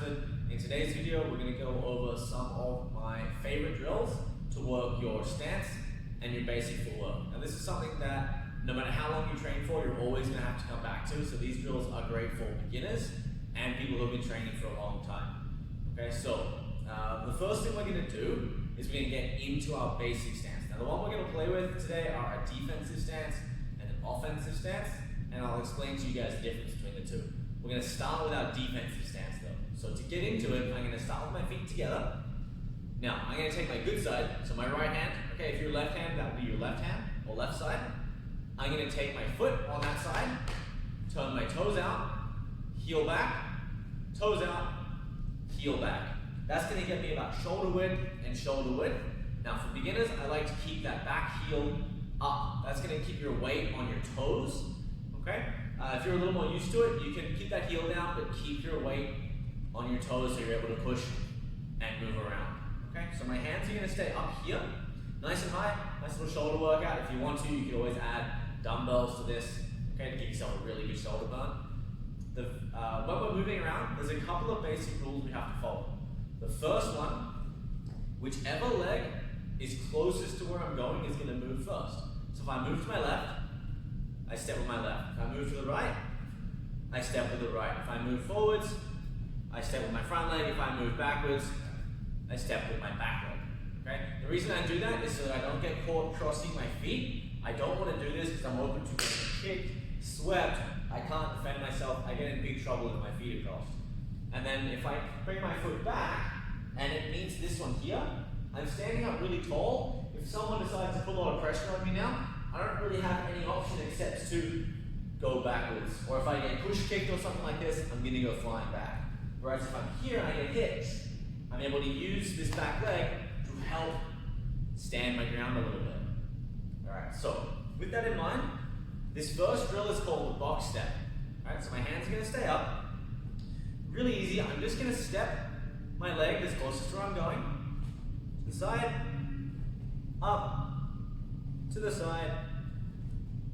announcement. In today's video, we're going to go over some of my favorite drills to work your stance and your basic footwork. Now this is something that no matter how long you train for, you're always going to have to come back to. So these drills are great for beginners and people who have been training for a long time. Okay, so the first thing we're going to do is we're going to get into our basic stance. Now the one we're going to play with today are a defensive stance and an offensive stance, and I'll explain to you guys the difference between the two. We're going to start with our defensive stance though. So to get into it, I'm going to start with my feet together. Now I'm going to take my good side, so my right hand. Okay, if you're left hand, that would be your left hand or left side. I'm going to take my foot on that side, turn my toes out, heel back, toes out, heel back. That's going to get me about shoulder width and shoulder width. Now for beginners, I like to keep that back heel up. That's going to keep your weight on your toes. Okay? If you're a little more used to it, you can keep that heel down, but keep your weight on your toes so you're able to push and move around. Okay? So my hands are going to stay up here, nice and high, nice little shoulder workout. If you want to, you can always add dumbbells to this, okay, to give yourself a really good shoulder burn. When we're moving around, there's a couple of basic rules we have to follow. The first one, whichever leg is closest to where I'm going is going to move first. So if I move to my left, I step with my left. If I move to the right, I step with the right. If I move forwards, I step with my front leg. If I move backwards, I step with my back leg. Okay? The reason I do that is so that I don't get caught crossing my feet. I don't want to do this because I'm open to getting kicked, swept. I can't defend myself. I get in big trouble with my feet across. And then if I bring my foot back and it meets this one here, I'm standing up really tall. If someone decides to put a lot of pressure on me now, I don't really have any option except to go backwards. Or if I get push kicked or something like this, I'm going to go flying back. Whereas if I'm here and I get hit, I'm able to use this back leg to help stand my ground a little bit. Alright, so with that in mind, this first drill is called the box step. Alright, so my hands are going to stay up. Really easy, I'm just going to step my leg as closest to where I'm going. To the side, up, to the side,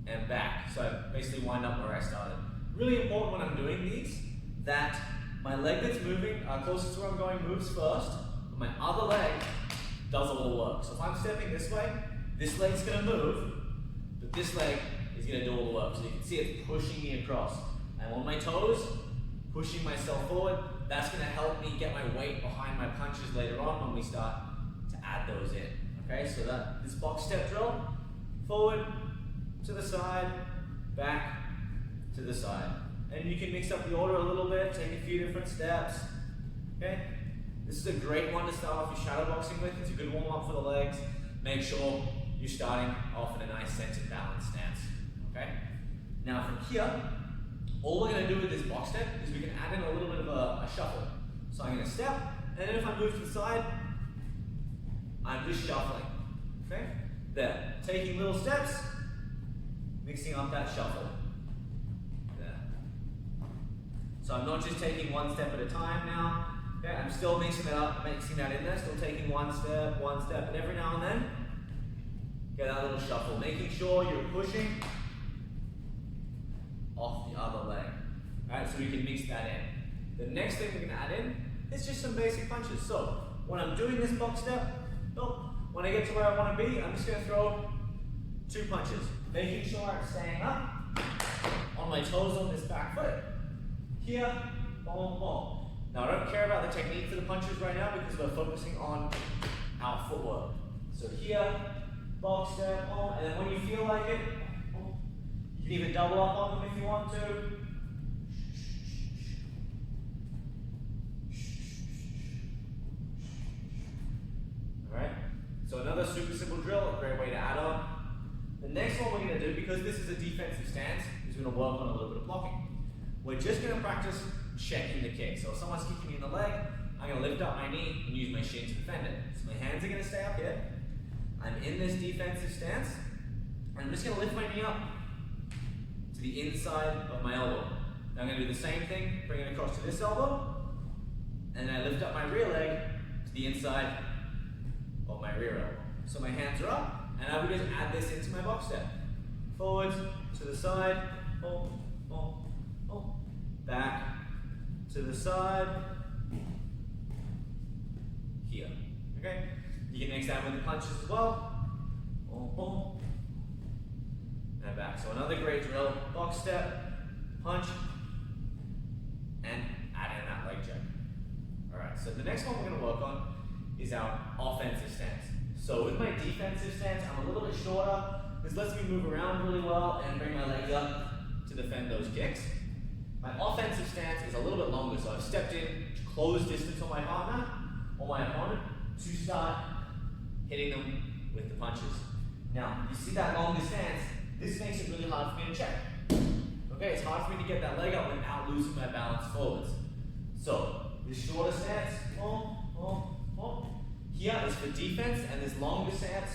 and back. So I basically wind up where I started. Really important when I'm doing these, that my leg that's moving, closest to where I'm going, moves first, but my other leg does all the work. So if I'm stepping this way, this leg's going to move, but this leg is going to do all the work. So you can see it's pushing me across. I'm on my toes, pushing myself forward. That's going to help me get my weight behind my punches later on when we start to add those in. Okay, so this box step drill, forward, to the side, back, to the side. And you can mix up the order a little bit, take a few different steps. Okay, this is a great one to start off your shadow boxing with. It's a good warm up for the legs. Make sure you're starting off in a nice centered balanced stance. Okay, now from here, all we're going to do with this box step is we can add in a little bit of a shuffle. So I'm going to step, and then if I move to the side, I'm just shuffling. Okay, there, taking little steps, mixing up that shuffle. There. So I'm not just taking one step at a time now. Okay, I'm still mixing that up, mixing that in there, still taking one step, and every now and then, get that little shuffle, making sure you're pushing off the other leg. Alright, so we can mix that in. The next thing we're going to add in is just some basic punches. So when I'm doing this box step, when I get to where I want to be, I'm just going to throw 2 punches, making sure I'm staying up on my toes on this back foot. Here, boom, boom. Now I don't care about the technique for the punches right now because we're focusing on our footwork. So here, box step, boom, and then when you feel like it, you can even double up on them if you want to. Alright, so another super simple drill, a great way to add on. The next one we're going to do, because this is a defensive stance, is we're going to work on a little bit of blocking. We're just going to practice checking the kick. So if someone's kicking me in the leg, I'm going to lift up my knee and use my shin to defend it. So my hands are going to stay up here. I'm in this defensive stance, and I'm just going to lift my knee up to the inside of my elbow. Now I'm going to do the same thing, bring it across to this elbow, and then I lift up my rear leg to the inside of my rear elbow. So my hands are up, and I would just add this into my box step. Forwards, to the side, boom, boom, boom. Back, to the side, here. Okay? You can mix that with the punches as well. Boom, boom. And back. So another great drill. Box step, punch, and add in that leg check. Alright, so the next one we're going to work on is our offensive stance. So with my defensive stance, I'm a little bit shorter. This lets me move around really well and bring my legs up to defend those kicks. My offensive stance is a little bit longer, so I've stepped in to close distance on my partner or my opponent to start hitting them with the punches. Now, you see that longer stance, this makes it really hard for me to check. Okay, it's hard for me to get that leg up without losing my balance forwards. So, this shorter stance, here is for defense, and this longer stance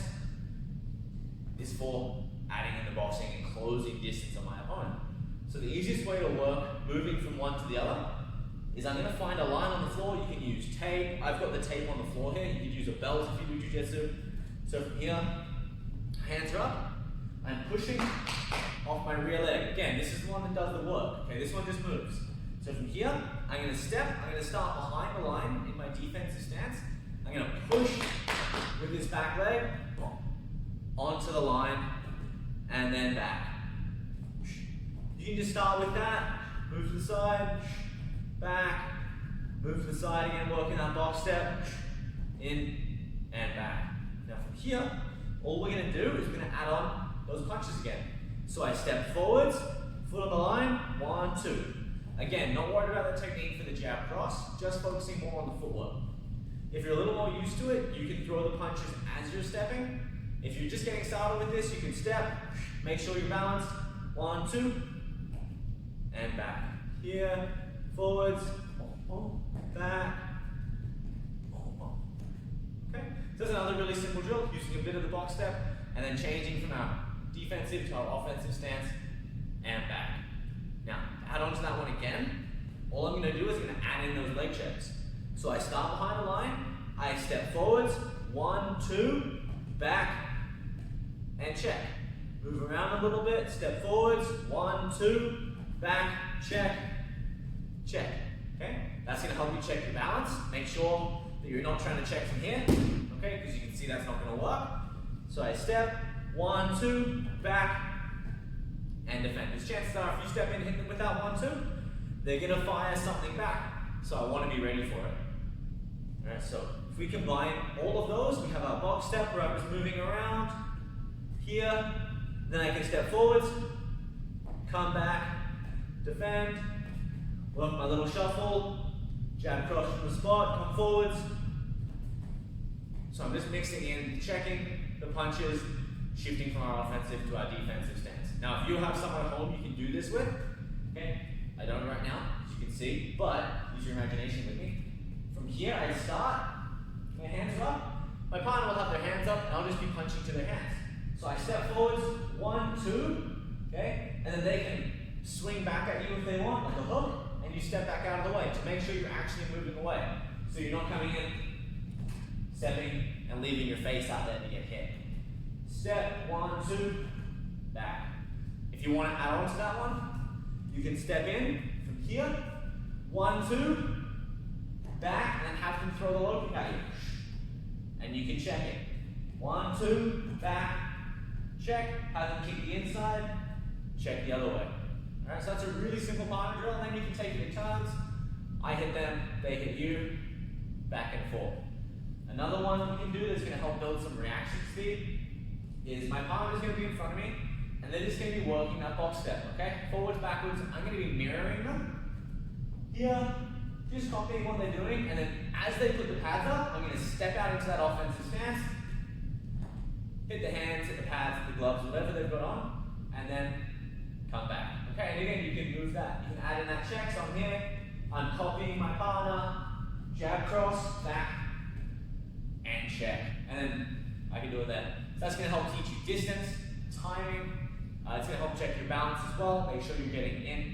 is for adding in the boxing and closing distance on my opponent. So the easiest way to work moving from one to the other is I'm going to find a line on the floor. You can use tape. I've got the tape on the floor here. You could use a belt if you do jiu-jitsu. So from here, hands are up. I'm pushing off my rear leg. Again, this is the one that does the work. Okay, this one just moves. So from here, I'm going to step. I'm going to start behind the line in my defensive stance. I'm going to push with this back leg onto the line and then back. You can just start with that, move to the side, back, move to the side again, working that box step, in and back. Now from here, all we're going to do is we're going to add on those punches again. So I step forwards, foot on the line, 1, 2. Again, not worried about the technique for the jab cross, just focusing more on the footwork. If you're a little more used to it, you can throw the punches as you're stepping. If you're just getting started with this, you can step, make sure you're balanced, 1, 2, and back. Here, forwards, back. Okay, so that's another really simple drill, using a bit of the box step, and then changing from our defensive to our offensive stance, and back. Now, to add on to that one again, all I'm going to do is I'm going to add in those leg checks. So I start behind the line, I step forwards, 1, 2, back, and check. Move around a little bit, step forwards, 1, 2, back, check, check. Okay? That's going to help you check your balance. Make sure that you're not trying to check from here, okay? Because you can see that's not going to work. So I step, 1, 2, back, and defend. There's chances are if you step in and hit them without 1, 2, they're going to fire something back. So I want to be ready for it. Alright, so if we combine all of those, we have our box step where I'm just moving around here, then I can step forwards, come back, defend, work my little shuffle, jab cross from the spot, come forwards. So I'm just mixing in, checking the punches, shifting from our offensive to our defensive stance. Now if you have someone at home you can do this with, okay, I don't right now, as you can see, but use your imagination with me. From here I start, my hands are up, my partner will have their hands up and I'll just be punching to their hands. So I step forwards, 1, 2, okay, and then they can swing back at you if they want, like a hook, and you step back out of the way to make sure you're actually moving away. So you're not coming in, stepping, and leaving your face out there to get hit. Step, 1, 2, back. If you want to add on to that one, you can step in from here, 1, 2, back, and then have them throw the low kick at you. And you can check it. 1, 2, back, check, have them kick the inside, check the other way. Alright, so that's a really simple partner drill, and then you can take it in turns. I hit them, they hit you, back and forth. Another one we can do that's going to help build some reaction speed is my partner is going to be in front of me, and they're just going to be working that box step, okay? Forwards, backwards, I'm going to be mirroring them. Here, just copying what they're doing, and then as they put the pads up, I'm going to step out into that offensive stance, hit the hands, hit the pads, hit the gloves, whatever they've got on, and then come back. Okay, and again, you can move that. You can add in that check, so I'm here, I'm copying my partner, jab cross, back, and check. And then I can do it then. So that's going to help teach you distance, timing. It's going to help check your balance as well. Make sure you're getting in